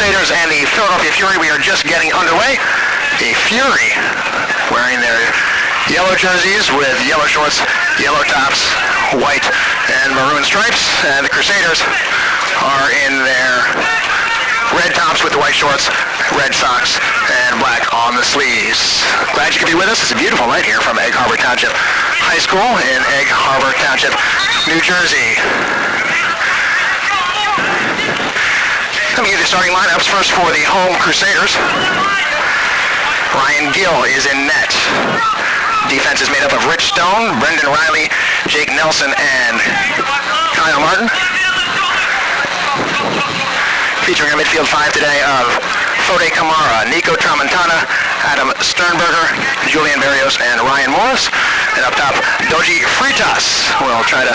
Crusaders and the Philadelphia Fury. We are just getting underway. The Fury wearing their yellow jerseys with yellow shorts, yellow tops, white and maroon stripes, and the Crusaders are in their red tops with the white shorts, red socks, and black on the sleeves. Glad you could be with us. It's a beautiful night here from Egg Harbor Township High School in Egg Harbor Township, New Jersey. Let me give you the starting lineups. First for the home Crusaders. Ryan Gill is in net. Defense is made up of Rich Stone, Brendan Riley, Jake Nelson, and Kyle Martin. Featuring a midfield five today of Fode Kamara, Nico Tramontana, Adam Sternberger, Julian Barrios, and Ryan Morris. And up top, Doji Fritas will try to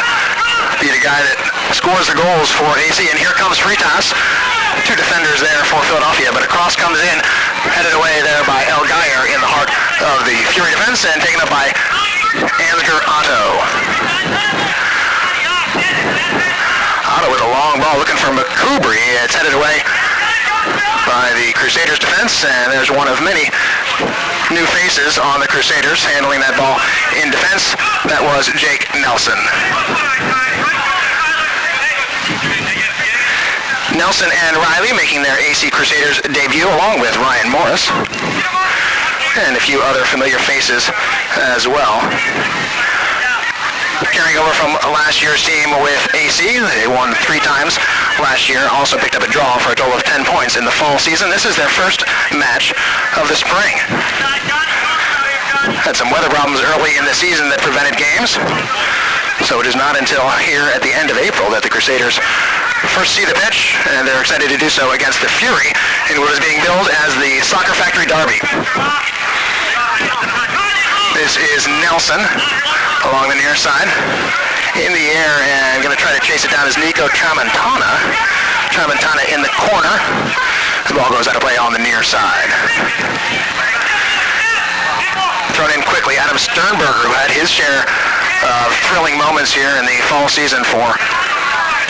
be the guy that scores the goals for AC. And here comes Fritas. Two defenders there for Philadelphia, but a cross comes in, headed away there by El Geyer in the heart of the Fury defense, and taken up by Ansgar Otto. Otto with a long ball looking for McCoubry. It's headed away by the Crusaders defense, and there's one of many new faces on the Crusaders handling that ball in defense. That was Jake Nelson. Nelson and Riley making their AC Crusaders debut along with Ryan Morris and a few other familiar faces as well. Carrying over from last year's team with AC, they won 3 times last year, also picked up a draw for a total of 10 points in the fall season. This is their first match of the spring. Had some weather problems early in the season that prevented games, so it is not until here at the end of April that the Crusaders first see the pitch, and they're excited to do so against the Fury in what is being billed as the Soccer Factory Derby. This is Nelson along the near side. In the air and going to try to chase it down is Nico Tramontana. Tramontana in the corner. The ball goes out of play on the near side. Thrown in quickly, Adam Sternberger, who had his share of thrilling moments here in the fall season for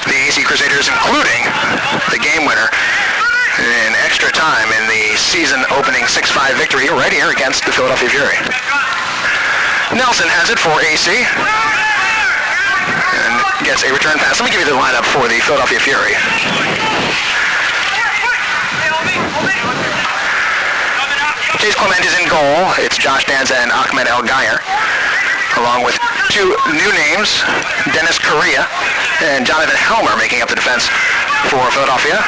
the AC Crusaders, including the game winner in extra time in the season opening 6-5 victory right here against the Philadelphia Fury. Nelson has it for AC and gets a return pass. Let me give you the lineup for the Philadelphia Fury. Chase Clement is in goal. It's Josh Danza and Ahmed El Geyer, along with 2 new names, Dennis Correa and Jonathan Helmer, making up the defense for Philadelphia.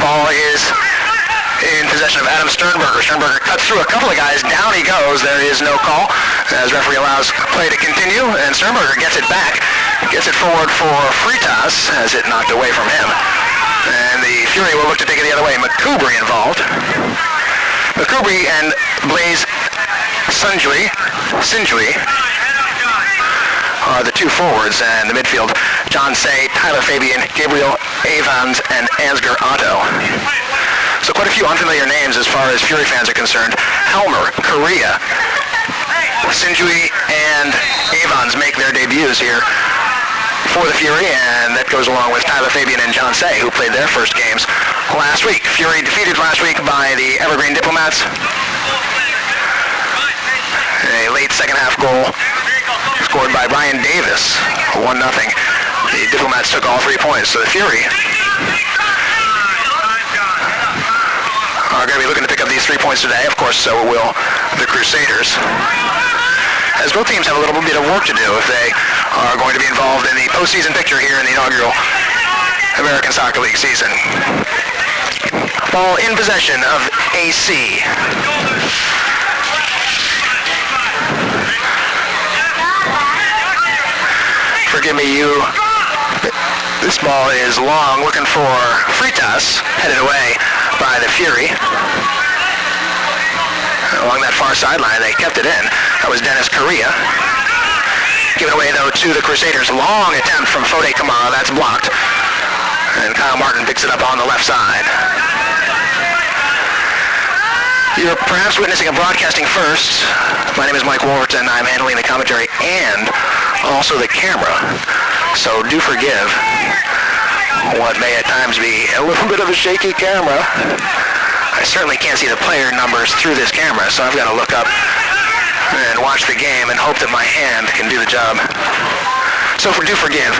Ball is in possession of Adam Sternberger. Sternberger cuts through a couple of guys. Down he goes. There is no call as referee allows play to continue, and Sternberger gets it back. Gets it forward for Fritas as it knocked away from him. And the Fury will look to take it the other way. McCoubry involved. McCoubry and Blaze Sinjui are the 2 forwards, and the midfield, John Say, Tyler Fabian, Gabriel Avans, and Ansgar Otto. So quite a few unfamiliar names as far as Fury fans are concerned. Helmer, Correa, Sinjui, and Avans make their debuts here for the Fury, and that goes along with Tyler Fabian and John Say, who played their first games last week. Fury defeated last week by the Evergreen Diplomats. A late second half goal scored by Brian Davis, 1-0. The Diplomats took all 3 points, so the Fury are going to be looking to pick up these 3 points today. Of course, so will the Crusaders, as both teams have a little bit of work to do if they are going to be involved in the postseason picture here in the inaugural American Soccer League season. Ball in possession of AC. Forgive me, this ball is long, looking for Fritas, headed away by the Fury. Along that far sideline, they kept it in. That was Dennis Correa. Given away, though, to the Crusaders. Long attempt from Fode Kamara. That's blocked. And Kyle Martin picks it up on the left side. You're perhaps witnessing a broadcasting first. My name is Mike Wolverton. I'm handling the commentary and also the camera So do forgive what may at times be a little bit of a shaky camera. I certainly can't see the player numbers through this camera, so I've got to look up and watch the game and hope that my hand can do the job. So do forgive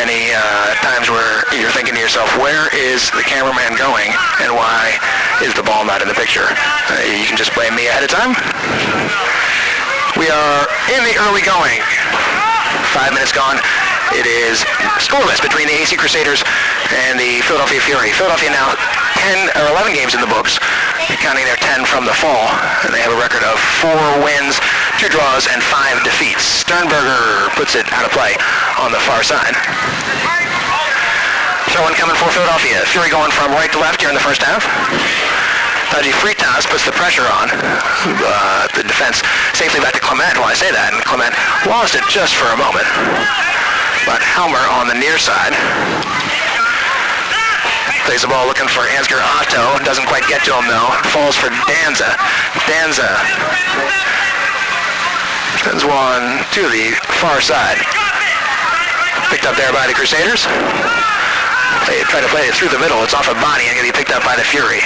any times where you're thinking to yourself, where is the cameraman going and why is the ball not in the picture? You can just blame me ahead of time. We are in the early going. 5 minutes gone. It is scoreless between the AC Crusaders and the Philadelphia Fury. Philadelphia now 10 or 11 games in the books, counting their 10 from the fall. And they have a record of 4 wins, 2 draws, and 5 defeats. Sternberger puts it out of play on the far side. Throw in coming for Philadelphia. Fury going from right to left here in the first half. Taji Fritas puts the pressure on the defense safely back to Clement while I say that, and Clement lost it just for a moment. But Helmer on the near side plays the ball looking for Ansgar Otto, doesn't quite get to him though, falls for Danza. Danza sends one to the far side. Picked up there by the Crusaders. Try to play it through the middle. It's off a body and going to be picked up by the Fury.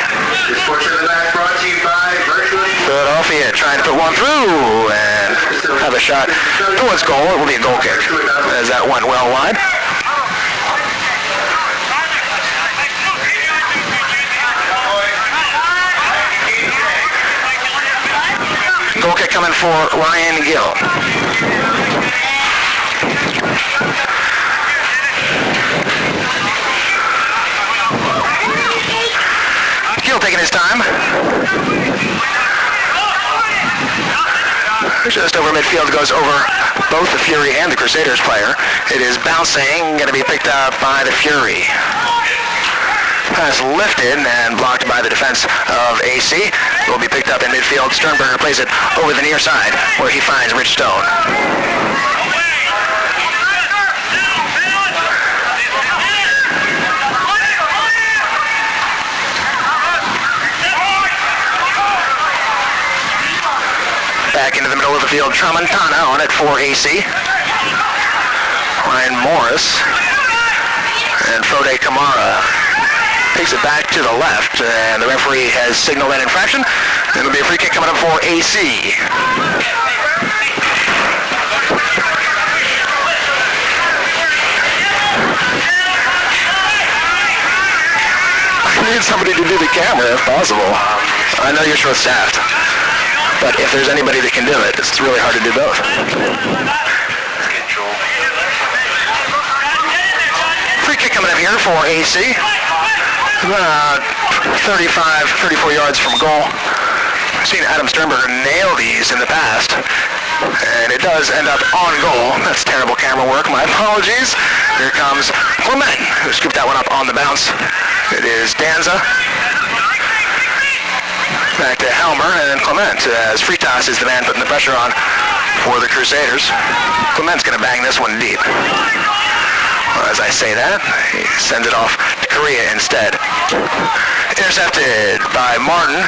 This portion of the match brought to you by Virtuous. Philadelphia trying to put one through and have a shot towards goal. It will be a goal kick as that went well wide. Goal kick coming for Ryan Gill. Taking his time. Just over midfield, goes over both the Fury and the Crusaders player. It is bouncing, going to be picked up by the Fury. Pass lifted and blocked by the defense of AC. It will be picked up in midfield. Sternberger plays it over the near side where he finds Rich Stone. Back into the middle of the field, Tramontana on it for AC. Ryan Morris and Fode Kamara takes it back to the left, and the referee has signaled an infraction. It'll be a free kick coming up for AC. I need somebody to do the camera if possible. I know you're short-staffed. But if there's anybody that can do it, it's really hard to do both. Free kick coming up here for AC. About 35, 34 yards from goal. I've seen Adam Sternberger nail these in the past. And it does end up on goal. That's terrible camera work. My apologies. Here comes Clement, who scooped that one up on the bounce. It is Danza. Back to Helmer and Clement as Fritas is the man putting the pressure on for the Crusaders. Clement's going to bang this one deep. Well, as I say that, he sends it off to Correa instead. Intercepted by Martin.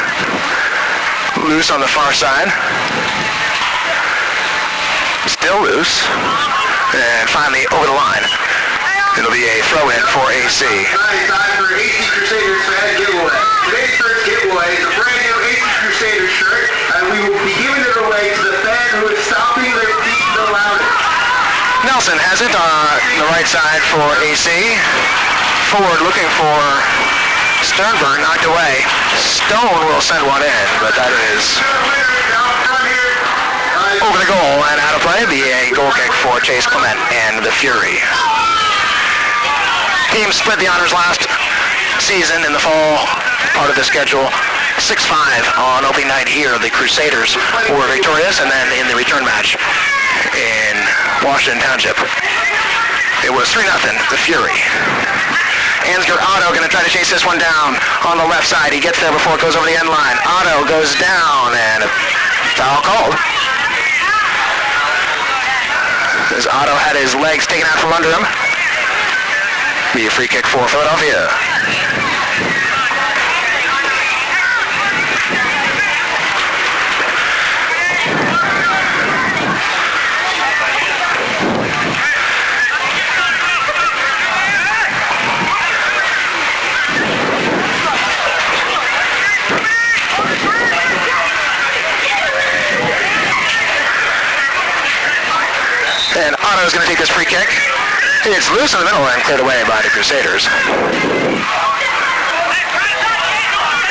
Loose on the far side. Still loose. And finally over the line. It'll be a throw-in for AC. Time for AC Crusaders fan giveaway. Today's first giveaway is a brand new AC Crusaders shirt, and we will be giving it away to the fan who is stomping their feet the loudest. Nelson has it on the right side for AC. Forward looking for Sternberg, knocked away. Stone will send one in, but that is over the goal and out of play. Be a goal kick for Chase Clement and the Fury. Teams split the honors last season in the fall part of the schedule. 6-5 on opening night here. The Crusaders were victorious, and then in the return match in Washington Township, it was 3-0, the Fury. Ansgar Otto going to try to chase this one down on the left side. He gets there before it goes over the end line. Otto goes down, and a foul called. As Otto had his legs taken out from under him. Be a free kick for Philadelphia. Grotto is going to take this free kick. It's loose in the middle and cleared away by the Crusaders.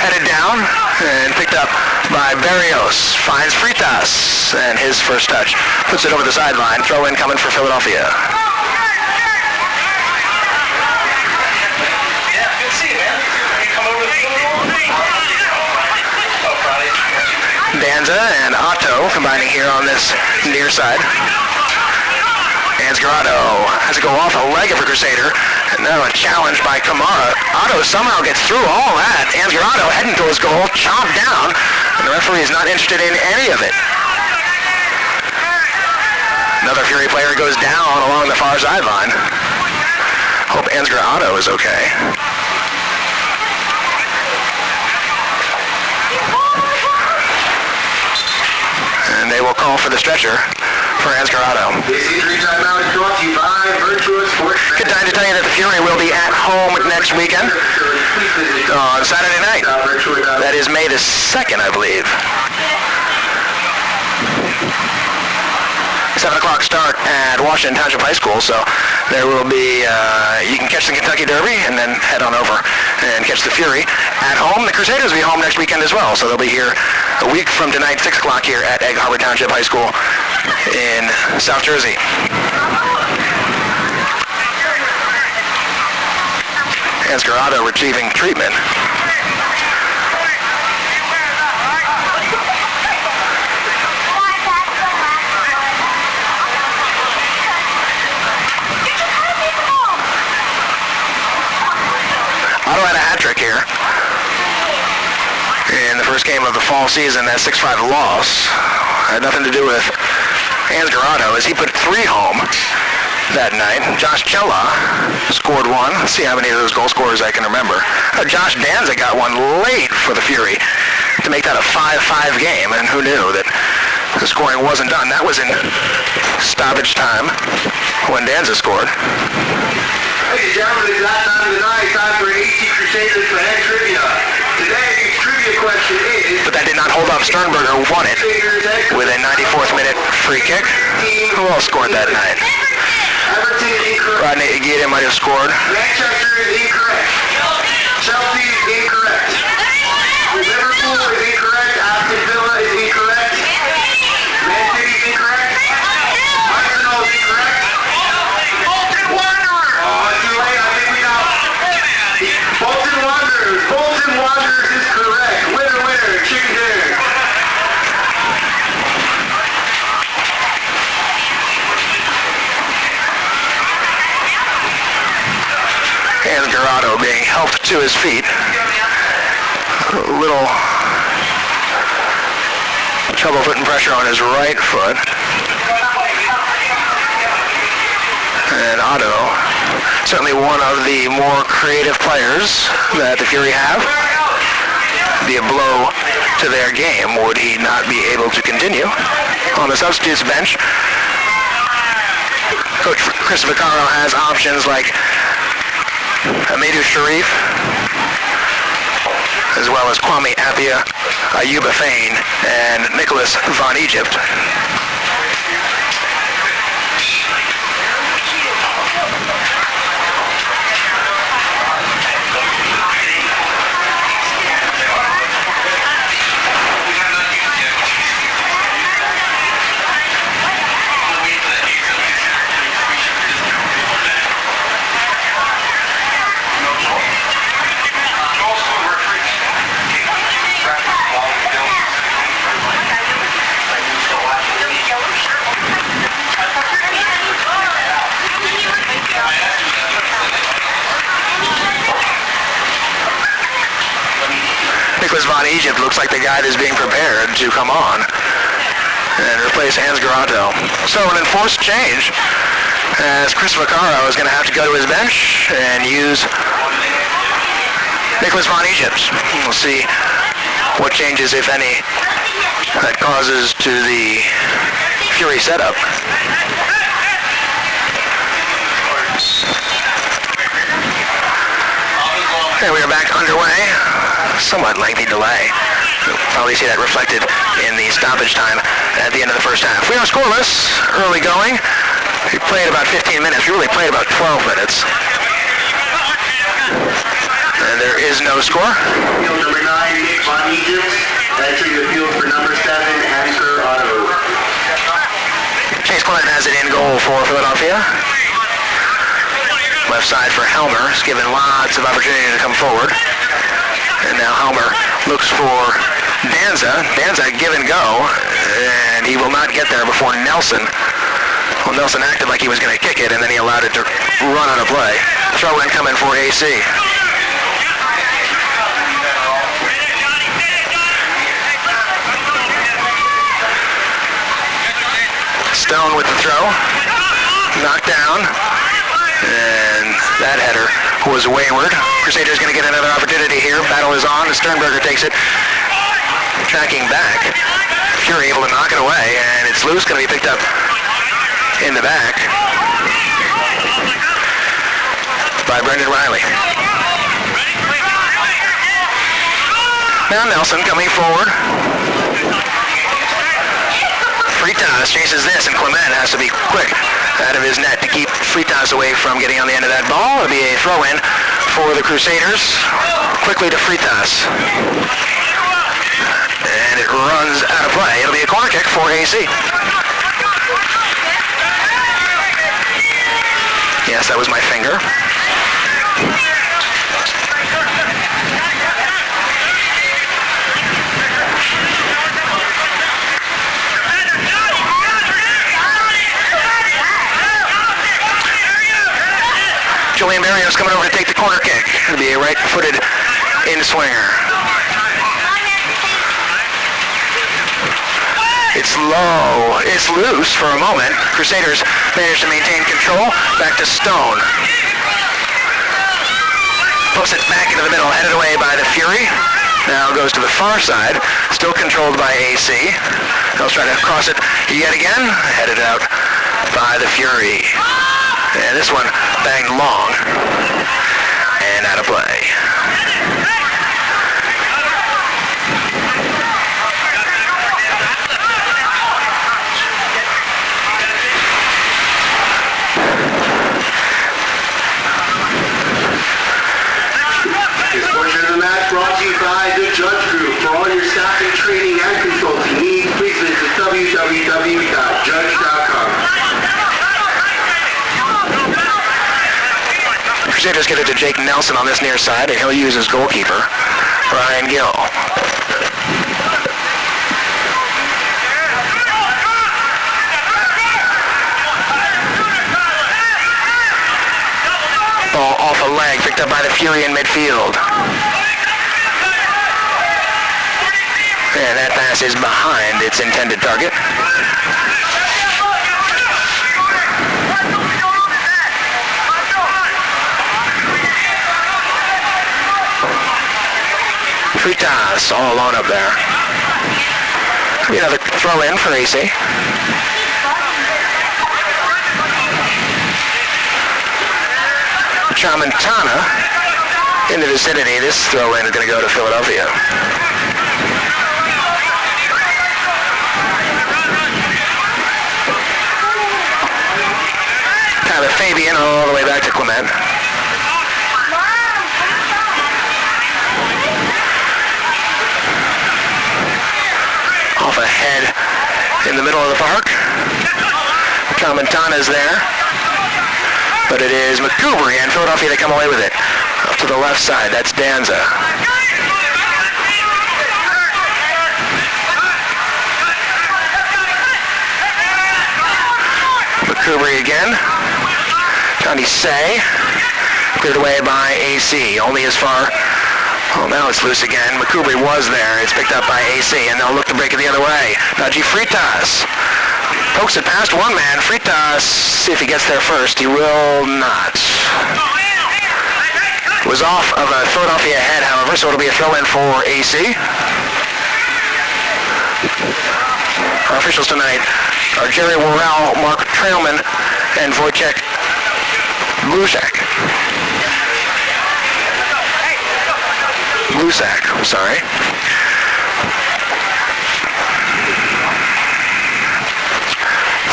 Headed down and picked up by Barrios. Finds Fritas and his first touch. Puts it over the sideline. Throw in coming for Philadelphia. Danza and Otto combining here on this near side. Grotto has to go off a leg of a Crusader. And now a challenge by Kamara. Otto somehow gets through all that. Grotto heading to his goal, chopped down. And the referee is not interested in any of it. Another Fury player goes down along the far sideline. Hope Grotto is okay. And they will call for the stretcher for Grotto. This injury timeout is brought to you by Virtuous Sports. Good time to tell you that the Fury will be at home next weekend on Saturday night. That is May the 2nd, I believe. 7 o'clock start at Washington Township High School, so there will be, you can catch the Kentucky Derby and then head on over and catch the Fury. At home, the Crusaders will be home next weekend as well, so they'll be here a week from tonight, 6 o'clock here at Egg Harbor Township High School in South Jersey. Grotto receiving treatment. Otto had a hat trick here in the first game of the fall season. That 6-5 loss had nothing to do with Grotto as he put 3 home that night. Josh Chella scored 1. Let's see how many of those goal scorers I can remember. Josh Danza got 1 late for the Fury to make that a 5-5 game, and who knew that the scoring wasn't done. That was in stoppage time when Danza scored. Ladies and gentlemen, it's that time of the night. Time for AC Crusaders for head trivia. Today's trivia question is... But that did not hold up. Sternberger won it with a 94th minute free kick. Who else scored that night? Everton is incorrect. Rodney Aguirre might have scored. Manchester is incorrect. Chelsea is incorrect. Liverpool is incorrect. Aston Villa is incorrect. Man City is incorrect. Arsenal is incorrect. Bolton Wanderers. Oh, it's too late. I think we got Bolton Wanderers. Bolton Wanderers is correct. Winner, winner. Chicken dinner. Grotto being helped to his feet. A little trouble putting pressure on his right foot. And Otto, certainly one of the more creative players that the Fury have. Be a blow to their game would he not be able to continue. On the substitutes bench, Coach Chris Vaccaro has options like Amadou Sharif, as well as Kwame Appiah, Ayuba Fain, and Nicholas Von Egypt. Nicholas Von Egypt looks like the guy that's being prepared to come on and replace Grotto. So an enforced change as Chris Vaccaro is going to have to go to his bench and use Nicholas Von Egypt. We'll see what changes, if any, that causes to the Fury setup. Okay, we are back underway. Somewhat lengthy delay. You'll probably see that reflected in the stoppage time at the end of the first half. We are scoreless, early going. We played about 15 minutes. We really played about 12 minutes. And there is no score. Field number 9, Nick Von Egypt. Entering the field for number 7, Anchor Auto. Chase Clement has it in goal for Philadelphia. Left side for Helmer. Is given lots of opportunity to come forward. And now Helmer looks for Danza. Danza give and go. And he will not get there before Nelson. Well, Nelson acted like he was going to kick it, and then he allowed it to run on a play. Throw in coming for AC. Stone with the throw. Knocked down. And that header was wayward. Crusaders going to get another opportunity here. Battle is on. Sternberger takes it. Tracking back. Fury able to knock it away, and it's loose. Going to be picked up in the back by Brendan Riley. Now Nelson coming forward. Fritas chases this, and Clement has to be quick out of his net to keep Fritas away from getting on the end of that ball. It'll be a throw-in for the Crusaders. Quickly to Fritas. And it runs out of play. It'll be a corner kick for AC. Yes, that was my finger. Julian Barrios coming over to take the corner kick. It'll be a right-footed in-swinger. It's low. It's loose for a moment. Crusaders managed to maintain control. Back to Stone. Posts it back into the middle, headed away by the Fury. Now goes to the far side, still controlled by AC. They'll try to cross it yet again. Headed out by the Fury. And this one banged long and out of play. This portion of the match brought to you by the Judge Group. For all your staffing, training, and consulting needs, please visit www.judge.com. Crusaders get it to Jake Nelson on this near side, and he'll use his goalkeeper, Ryan Gill. Ball off a leg, picked up by the Fury in midfield. And that pass is behind its intended target. Fritas all alone up there. Another throw in for AC. Tramontana in the vicinity. This throw in is going to go to Philadelphia. Tyler Fabian all the way back to Clement. Off ahead in the middle of the park. Tramontana's there. But it is McCoubrey and Philadelphia that come away with it. Up to the left side, that's Danza. McCoubrey again. Johnny Say. Cleared away by AC. Only as far. Oh, now it's loose again. McCoubrey was there. It's picked up by AC, and they'll look to break it the other way. Najee Fritas pokes it past one man. Fritas, see if he gets there first. He will not. Was off of a Philadelphia head, however, so it'll be a throw-in for AC. Our officials tonight are Jerry Worrell, Mark Trailman, and Wojciech Blusak. I'm sorry.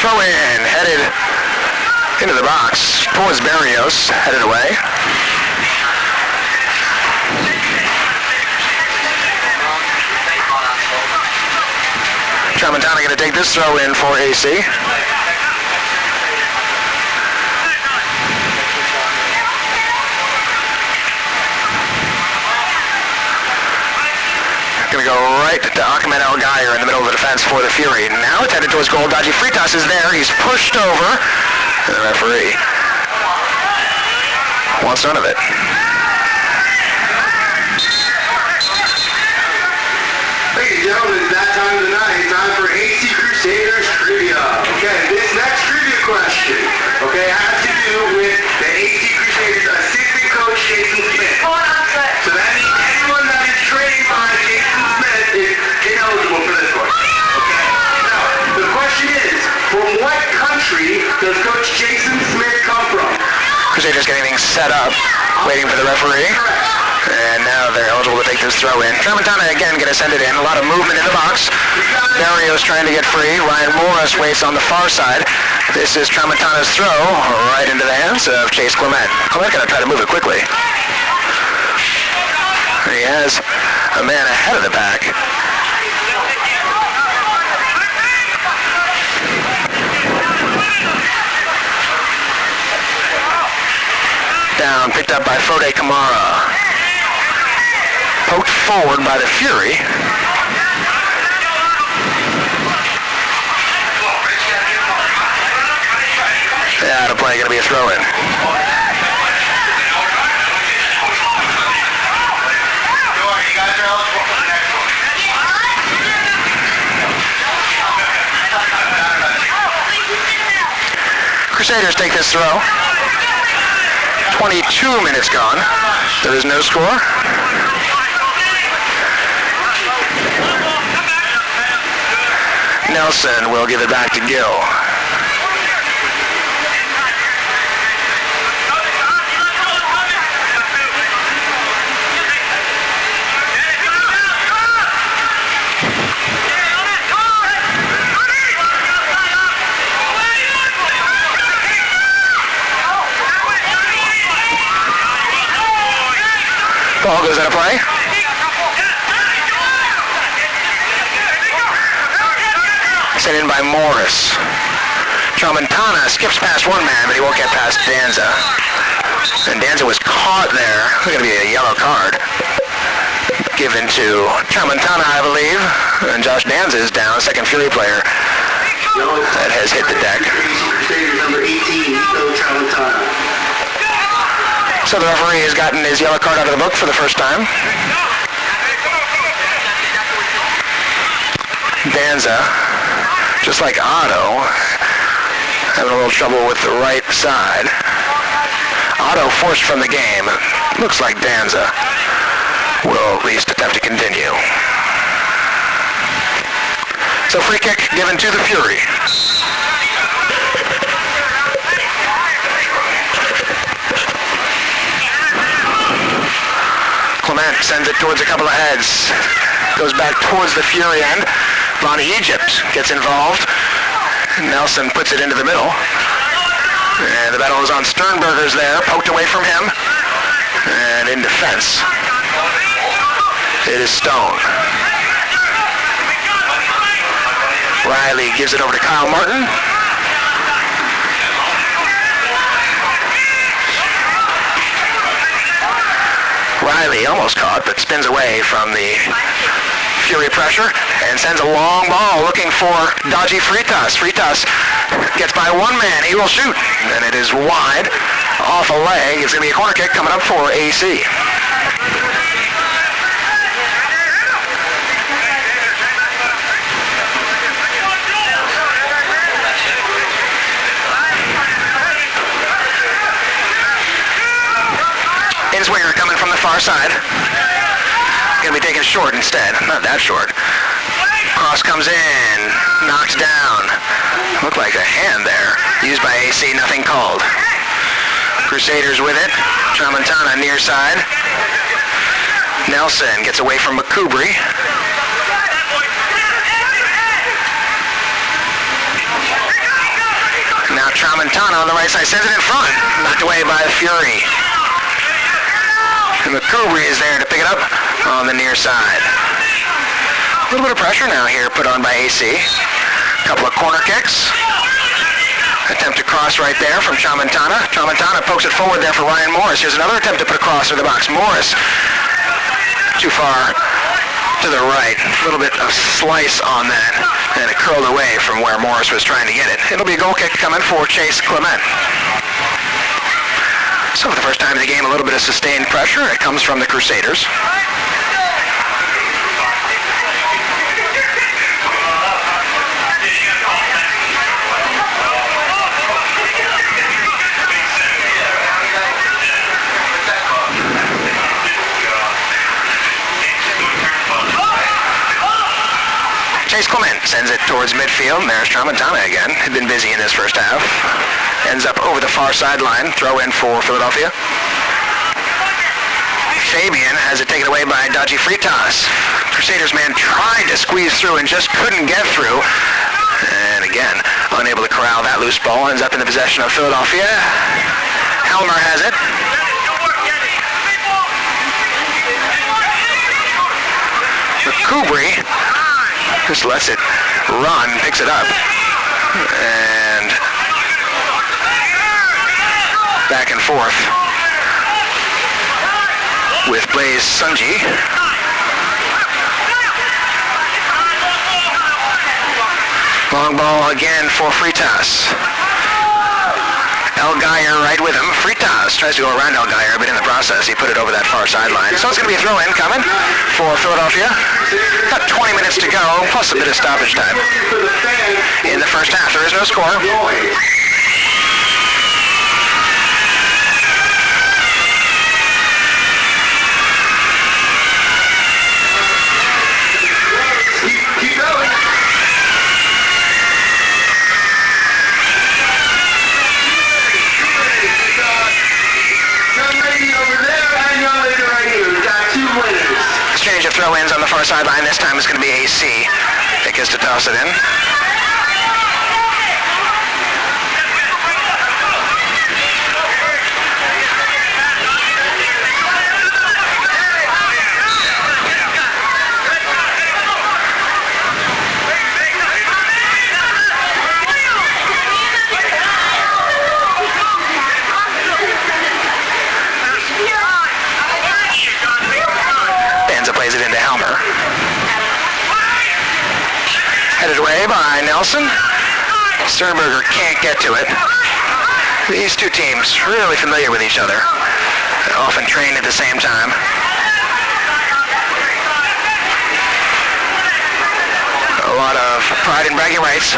Throw in, headed Into the box, towards Barrios, headed away. Tramontana going to take this throw in for AC. Going to go right to Ahmed El-Gayer in the middle of the defense for the Fury. Now it's headed towards goal. Dodgy Fritas is there. He's pushed over. And the referee wants none of it. Ladies and gentlemen, it's that time of the night. Time for AC Crusaders trivia. Okay, this next trivia question, okay, has to do with the AC Crusaders assistant coach, Jason Smith. So that means anyone that is trained by Jason Smith is ineligible for this one. Okay? Now, the question is, from what country does Coach Jason Smith come from? Crusaders getting things set up, waiting for the referee. And now they're eligible to take this throw in. Tramontana again going to send it in. A lot of movement in the box. Barrios trying to get free. Ryan Morris waits on the far side. This is Tramontana's throw right into the hands of Chase Clement. Clement going to try to move it quickly. He has a man ahead of the pack. Down, picked up by Fode Kamara. Poked forward by the Fury. Yeah, the play going to be a throw-in. Crusaders take this throw. 22 minutes gone. There is no score. Nelson will give it back to Gill. Ball goes out of play. Sent in by Morris. Tramontana skips past one man, but he won't get past Danza. And Danza was caught there. It's going to be a yellow card given to Tramontana, I believe. And Josh Danza is down, second Fury player that has hit the deck. Number 18, Tramontana. So the referee has gotten his yellow card out of the book for the first time. Danza, just like Otto, having a little trouble with the right side. Otto forced from the game. Looks like Danza will at least attempt to continue. So free kick given to the Fury. Clement sends it towards a couple of heads. Goes back towards the Fury end. Bonnie Egypt gets involved. Nelson puts it into the middle. And the battle is on Sternberger's there. Poked away from him. And in defense, it is Stone. Riley gives it over to Kyle Martin. Riley almost caught, but spins away from the Fury pressure and sends a long ball looking for Dodgy Fritas. Fritas gets by one man. He will shoot, and it is wide off a leg. It's going to be a corner kick coming up for AC. Swinger coming from the far side. Gonna be taken short instead. Not that short. Cross comes in. Knocks down. Looked like a hand there. Used by AC. Nothing called. Crusaders with it. Tramontana near side. Nelson gets away from McCoubry. Now Tramontana Tramontana on the right side sends it in front. Knocked away by the Fury. And McCoubry is there to pick it up on the near side. A little bit of pressure now here put on by AC. A couple of corner kicks. Attempt to cross right there from Tramontana. Tramontana pokes it forward there for Ryan Morris. Here's another attempt to put a cross through the box. Morris too far to the right. A little bit of slice on that. And it curled away from where Morris was trying to get it. It'll be a goal kick coming for Chase Clement. So for the first time in the game, a little bit of sustained pressure. It comes from the Crusaders. Chase Clement sends it towards midfield, and there's Tramontana again. Had been busy in this first half. Ends up over the far sideline. Throw in for Philadelphia. Fabian has it taken away by Dodgy Fritas. Crusaders man tried to squeeze through and just couldn't get through. And again, unable to corral that loose ball. Ends up in the possession of Philadelphia. Helmer has it. McCoubry just lets it run, picks it up, and back and forth with Blaze Sunji. Long ball again for Fritas. El Geyer right with him. Fritas tries to go around El Geyer, but in the process he put it over that far sideline. So it's going to be a throw-in coming for Philadelphia. Got 20 minutes to go, plus a bit of stoppage time in the first half. There is no score. Keep going. Exchange of throw-ins on the far sideline. This time it's going to be AC that gets to toss it in. Plays it into Helmer. Headed away by Nelson. Sternberger can't get to it. These two teams really familiar with each other. Often trained at the same time. A lot of pride and bragging rights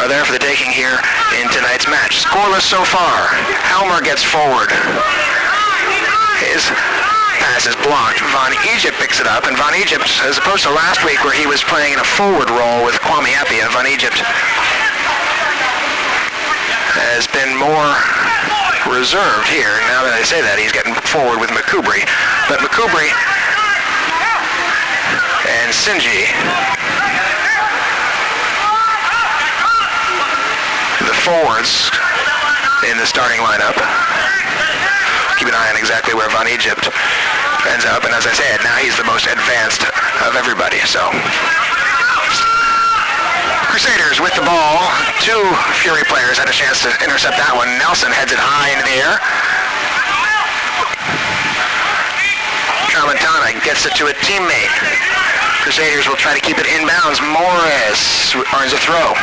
are there for the taking here in tonight's match. Scoreless so far. Helmer gets forward. His pass is blocked. Von Egypt picks it up, and Von Egypt, as opposed to last week where he was playing in a forward role with Kwame Appiah, Von Egypt has been more reserved here. Now that I say that, he's getting forward with McCoubry. But McCoubry and Sinji, the forwards in the starting lineup. Keep an eye on exactly where Von Egypt ends up, and as I said, now he's the most advanced of everybody. So Crusaders with the ball. Two Fury players had a chance to intercept that one. Nelson heads it high into the air. Tramontana gets it to a teammate. Crusaders will try to keep it inbounds. Morris earns a throw.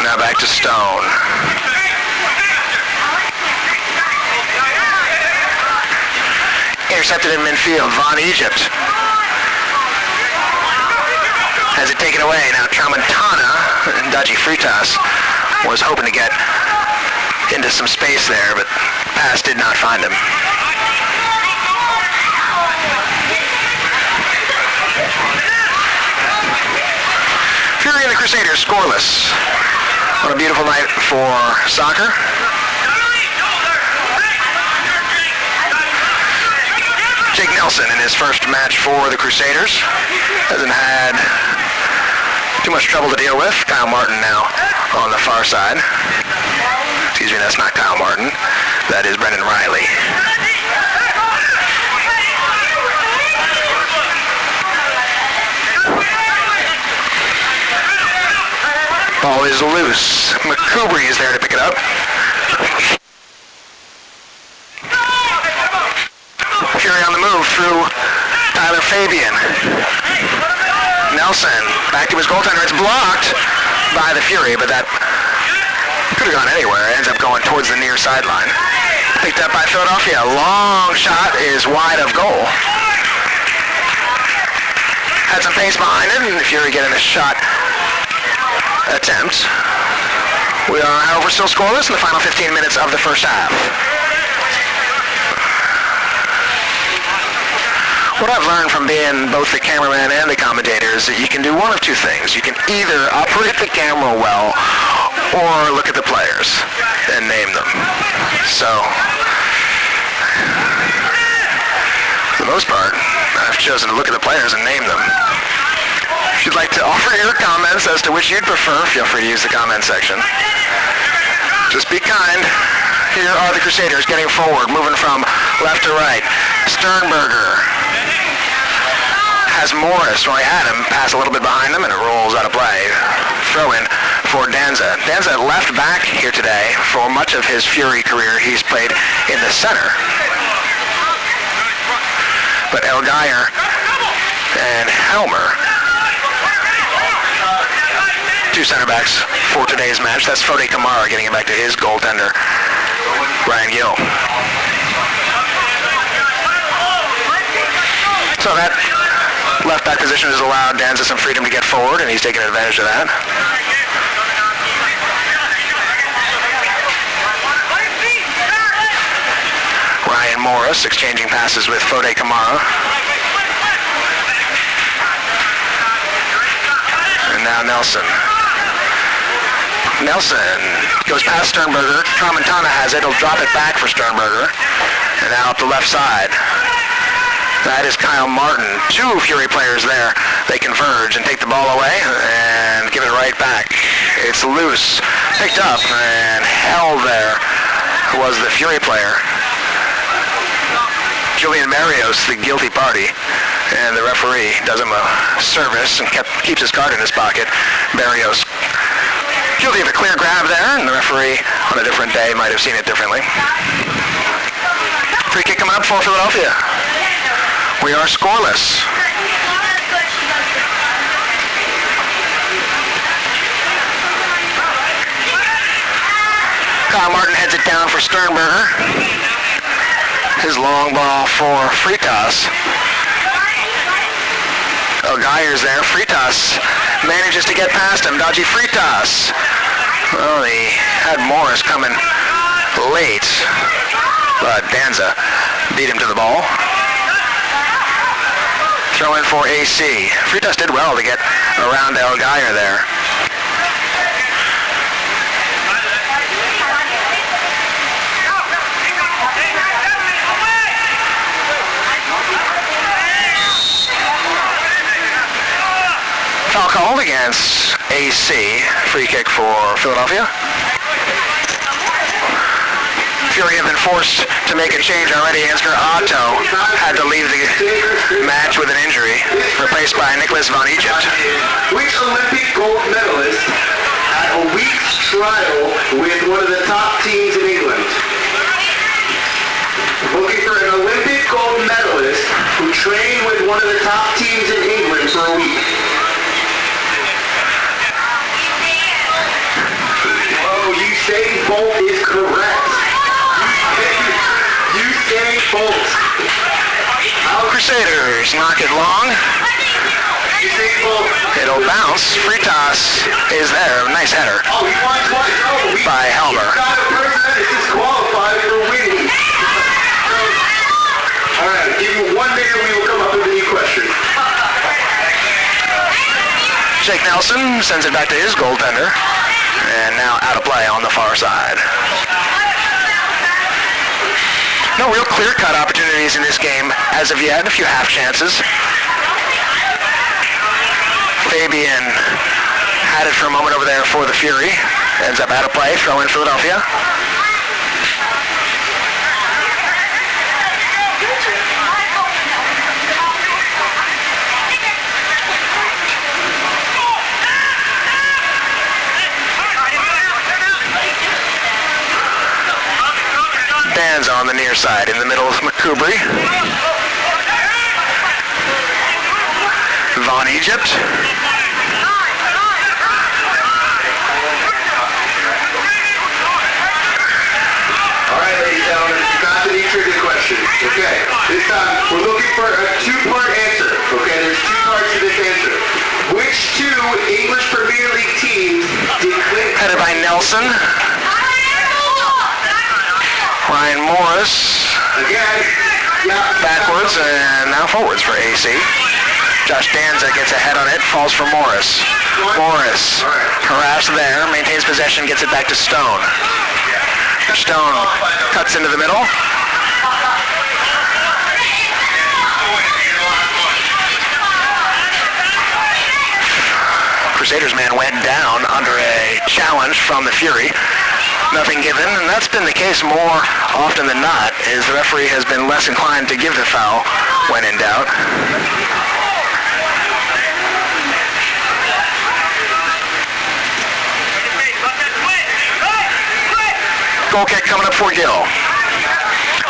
Now back to Stone. Intercepted in midfield. Von Egypt has it taken away. Now Tramontana and Dodgy Fritas was hoping to get into some space there, but pass did not find him. Fury and the Crusaders scoreless. What a beautiful night for soccer. Jake Nelson in his first match for the Crusaders. Hasn't had too much trouble to deal with. Kyle Martin now on the far side. Excuse me, that's not Kyle Martin. That is Brendan Riley. Ball is loose. McCoubry is there to pick it up. Fury on the move through Tyler Fabian. Nelson back to his goaltender. It's blocked by the Fury, but that could have gone anywhere. It ends up going towards the near sideline. Picked up by Philadelphia. Long shot is wide of goal. Had some pace behind it, and the Fury getting a shot attempt. We are, however, still scoreless in the final 15 minutes of the first half. What I've learned from being both the cameraman and the commentator is that you can do one of two things. You can either operate the camera well or look at the players and name them. So, for the most part, I've chosen to look at the players and name them. If you'd like to offer your comments as to which you'd prefer, feel free to use the comment section. Just be kind. Here are the Crusaders getting forward, moving from left to right. Sternberger has Morris, Roy Adam, pass a little bit behind him, and it rolls out of play. Throw in for Danza. Danza left back here today. For much of his Fury career, he's played in the center. But Elgeyer and Helmer, two center backs for today's match. That's Fode Kamara getting it back to his goaltender, Ryan Gill. So that left back position has allowed Danza some freedom to get forward, and he's taking advantage of that. Ryan Morris exchanging passes with Fode Kamara. And now Nelson. Nelson goes past Sternberger. Tramontana has it. He'll drop it back for Sternberger. And now up the left side. That is Kyle Martin. Two Fury players there. They converge and take the ball away and give it right back. It's loose. Picked up and held there was the Fury player. Julian Barrios, the guilty party. And the referee does him a service and keeps his card in his pocket. Barrios guilty of a clear grab there, and the referee on a different day might have seen it differently. Free kick coming up for Philadelphia. We are scoreless. Kyle Martin heads it down for Sternberger. His long ball for Fritas. Elgeyer's there. Fritas manages to get past him. Dodgy Fritas. Well, he had Morris coming late, but Danza beat him to the ball. Throw in for AC. Fritas did well to get around Elgeyer there. Foul called against AC. Free kick for Philadelphia. Fury have been forced to make a change already. Ansgar Otto had to leave the match with an injury, replaced by Nicholas Von Egypt. Which Olympic gold medalist had a week's trial with one of the top teams in England? Looking for an Olympic gold medalist who trained with one of the top teams in England for a week. Usain Bolt is correct. Usain Bolt. Crusaders knock it long. Usain Bolt. It'll bounce. Fritas is there. Nice header by Helmer. Got a person that is disqualified for winning. All right, give you 1 minute. We will come up with a new question. Jake Nelson sends it back to his goaltender. And now out of play on the far side. No real clear-cut opportunities in this game as of yet. A few half chances. Fabian had it for a moment over there for the Fury. Ends up out of play. Throw in Philadelphia. Dan's on the near side. In the middle is McCoubry. Von Egypt. All right, ladies and gentlemen, got to the trivia question. Okay, this time we're looking for a two-part answer. Okay, there's two parts to this answer. Which two English Premier League teams did Clinton... Headed by Nelson. Ryan Morris. Again, yeah, backwards and now forwards for AC. Josh Danza gets ahead on it, falls for Morris. Morris harassed there, maintains possession, gets it back to Stone. Stone cuts into the middle. Crusaders man went down under a challenge from the Fury. Nothing given, and that's been the case more often than not, is the referee has been less inclined to give the foul when in doubt. Goal kick coming up for Gill.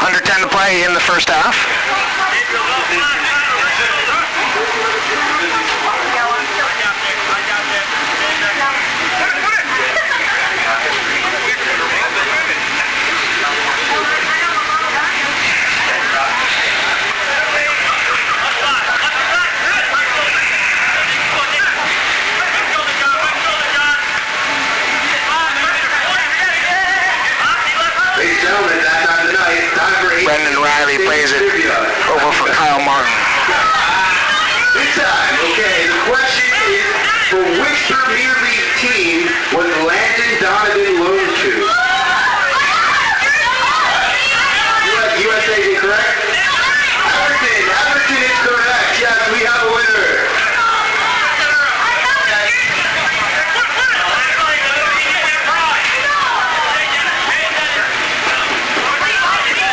Under 10 to play in the first half. Brendan Riley plays it over for Kyle Martin. This time, okay, the question is, for which Premier League team was Landon Donovan loaned to? USA is correct? Everton is correct. Yes, we have a winner.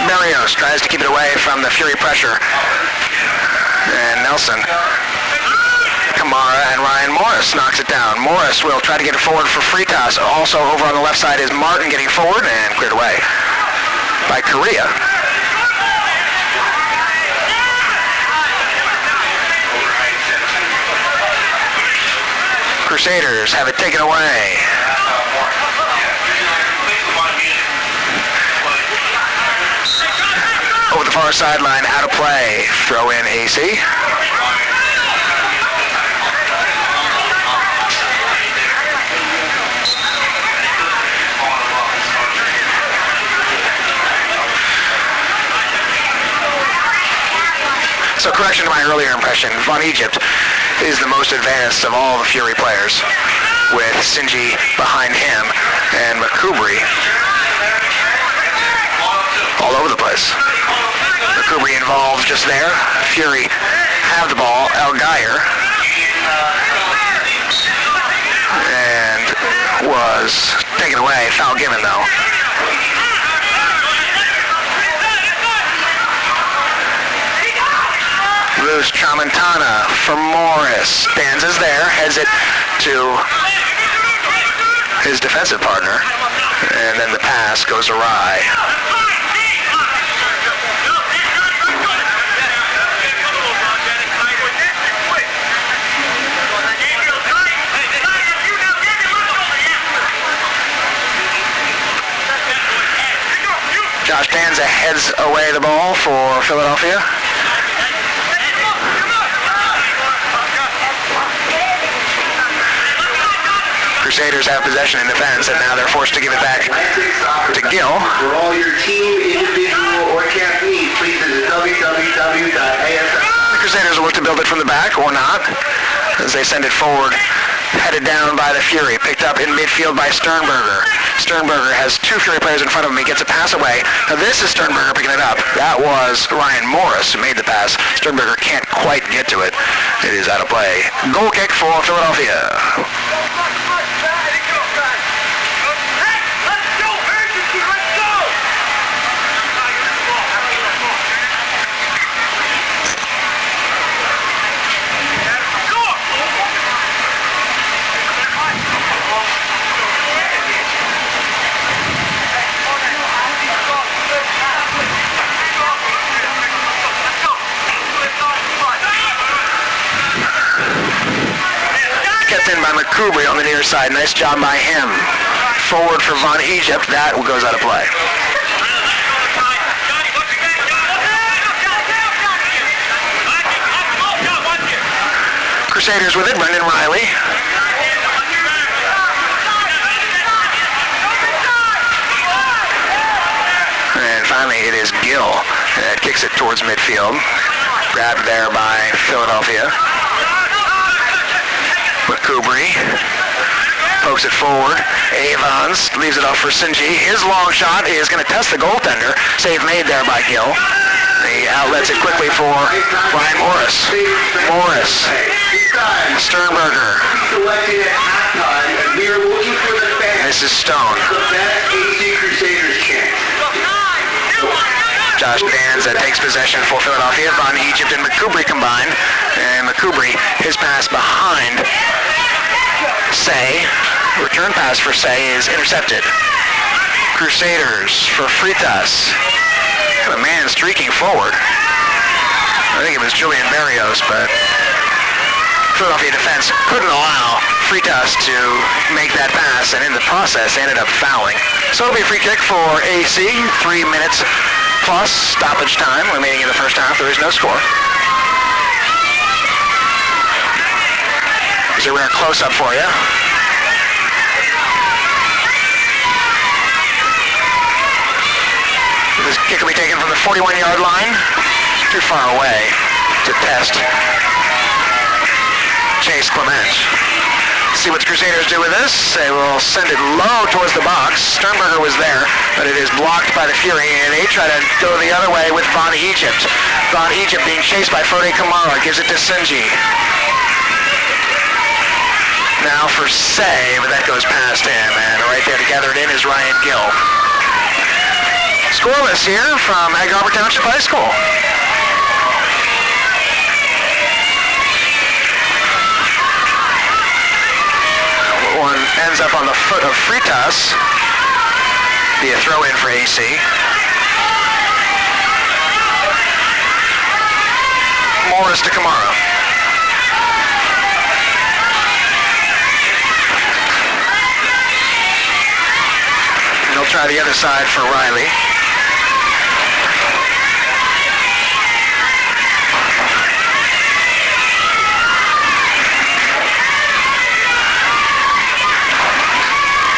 Marios tries to keep it away from the Fury pressure. And Nelson. Kamara and Ryan Morris knocks it down. Morris will try to get it forward for Fritas. Also over on the left side is Martin getting forward and cleared away by Correa. Crusaders have it taken away. Over the far sideline, out of play. Throw in AC. So correction to my earlier impression, Von Egypt is the most advanced of all the Fury players, with Sinji behind him and McCoubry all over the place. McCoubry involved just there. Fury have the ball. El Geyer and was taken away. Foul given though. Luz Tramontana for Morris. Danza's there. Heads it to his defensive partner. And then the pass goes awry. Josh Danza heads away the ball for Philadelphia. Crusaders have possession in defense, and now they're forced to give it back to Gill. For all your team, individual, or camp needs, please visit www.asl. The Crusaders will look to build it from the back, or not, as they send it forward headed down by the Fury, picked up in midfield by Sternberger. Sternberger has two Fury players in front of him. He gets a pass away. Now this is Sternberger picking it up. That was Ryan Morris who made the pass. Sternberger can't quite get to it. It is out of play. Goal kick for Philadelphia. Kept in by McCoubry on the near side. Nice job by him. Forward for Von Egypt. That goes out of play. Crusaders with it. Brendan Riley. And finally it is Gill that kicks it towards midfield. Grabbed there by Philadelphia. McCoubry pokes it forward. Avons leaves it off for Sinji. His long shot is going to test the goaltender. Save made there by Gill. He outlets it quickly for Ryan Morris. Morris. Sternberger. This is Stone. Josh Danza takes possession for Philadelphia. Von Egypt and McCoubry combined. And McCoubry, his pass behind Say. Return pass for Say is intercepted. Crusaders for Freitas. A man streaking forward. I think it was Julian Barrios, but Philadelphia defense couldn't allow Freitas to make that pass, and in the process ended up fouling. So it'll be a free kick for AC. 3 minutes plus stoppage time remaining in the first half. There is no score. Here's a rare close-up for you. This kick will be taken from the 41-yard line. Too far away to test. Chase Clement. See what the Crusaders do with this. They will send it low towards the box. Sternberger was there, but it is blocked by the Fury, and they try to go the other way with Von Egypt. Von Egypt being chased by Frode Kamara. Gives it to Sinji. Now for Say, but that goes past him, and right there to gather it in is Ryan Gill. Scoreless here from Egg Harbor Township High School. One ends up on the foot of Freitas. Be a throw in for AC. Morris to Kamara. And they'll try the other side for Riley.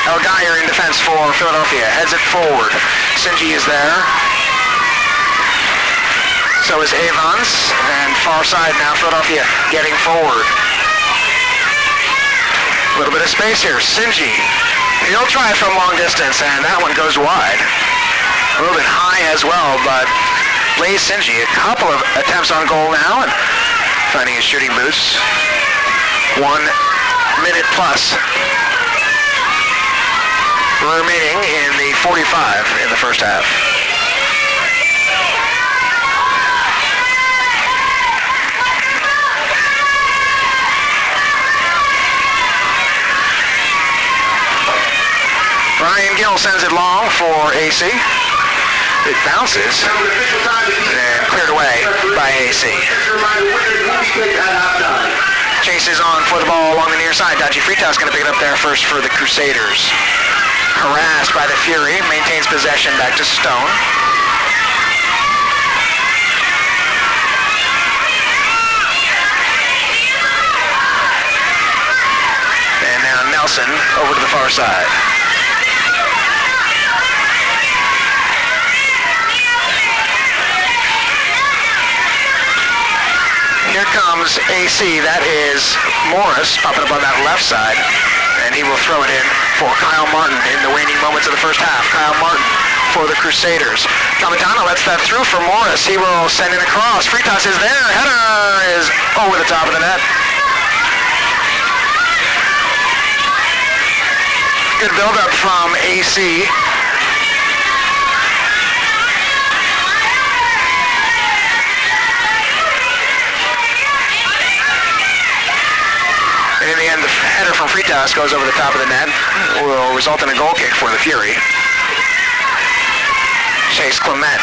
El Geyer in defense for Philadelphia. Heads it forward. Sinji is there. So is Avons. And far side now, Philadelphia getting forward. A little bit of space here. Sinji. He'll try from long distance, and that one goes wide. A little bit high as well, but Blaze Sinji, a couple of attempts on goal now, and finding his shooting boots. 1 minute plus remaining in the 45 in the first half. Ryan Gill sends it long for AC. It bounces and cleared away by AC. Chase is on for the ball along the near side. Dodgy Freitas going to pick it up there first for the Crusaders. Harassed by the Fury, maintains possession back to Stone. And now Nelson over to the far side. here comes AC. That is Morris up and above that left side. And he will throw it in for Kyle Martin in the waning moments of the first half. Kyle Martin for the Crusaders. Tomatano lets that through for Morris. He will send it across. Fritas is there. Header is over the top of the net. Good build-up from AC. And in the end, the header from Fritas goes over the top of the net. Will result in a goal kick for the Fury. Chase Clement.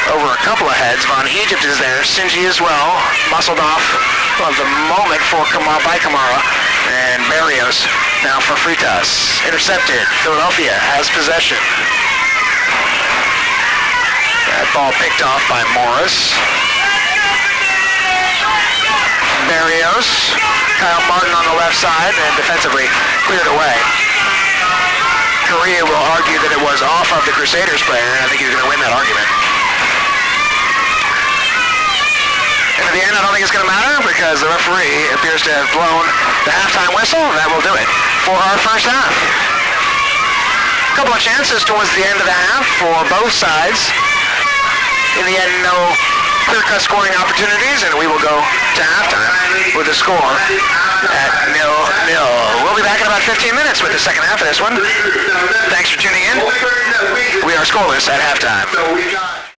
Over a couple of heads. Von Egypt is there. Sinji as well. Muscled off of the moment for Kamara. And Barrios now for Fritas. Intercepted. Philadelphia has possession. That ball picked off by Morris. Barrios. Kyle Martin on the left side and defensively cleared away. Correa will argue that it was off of the Crusaders player, and I think he's going to win that argument. And at the end, I don't think it's going to matter because the referee appears to have blown the halftime whistle, and that will do it for our first half. A couple of chances towards the end of the half for both sides. In the end, no clear-cut scoring opportunities, and we will go to halftime with the score at 0-0. We'll be back in about 15 minutes with the second half of this one. Thanks for tuning in. We are scoreless at halftime.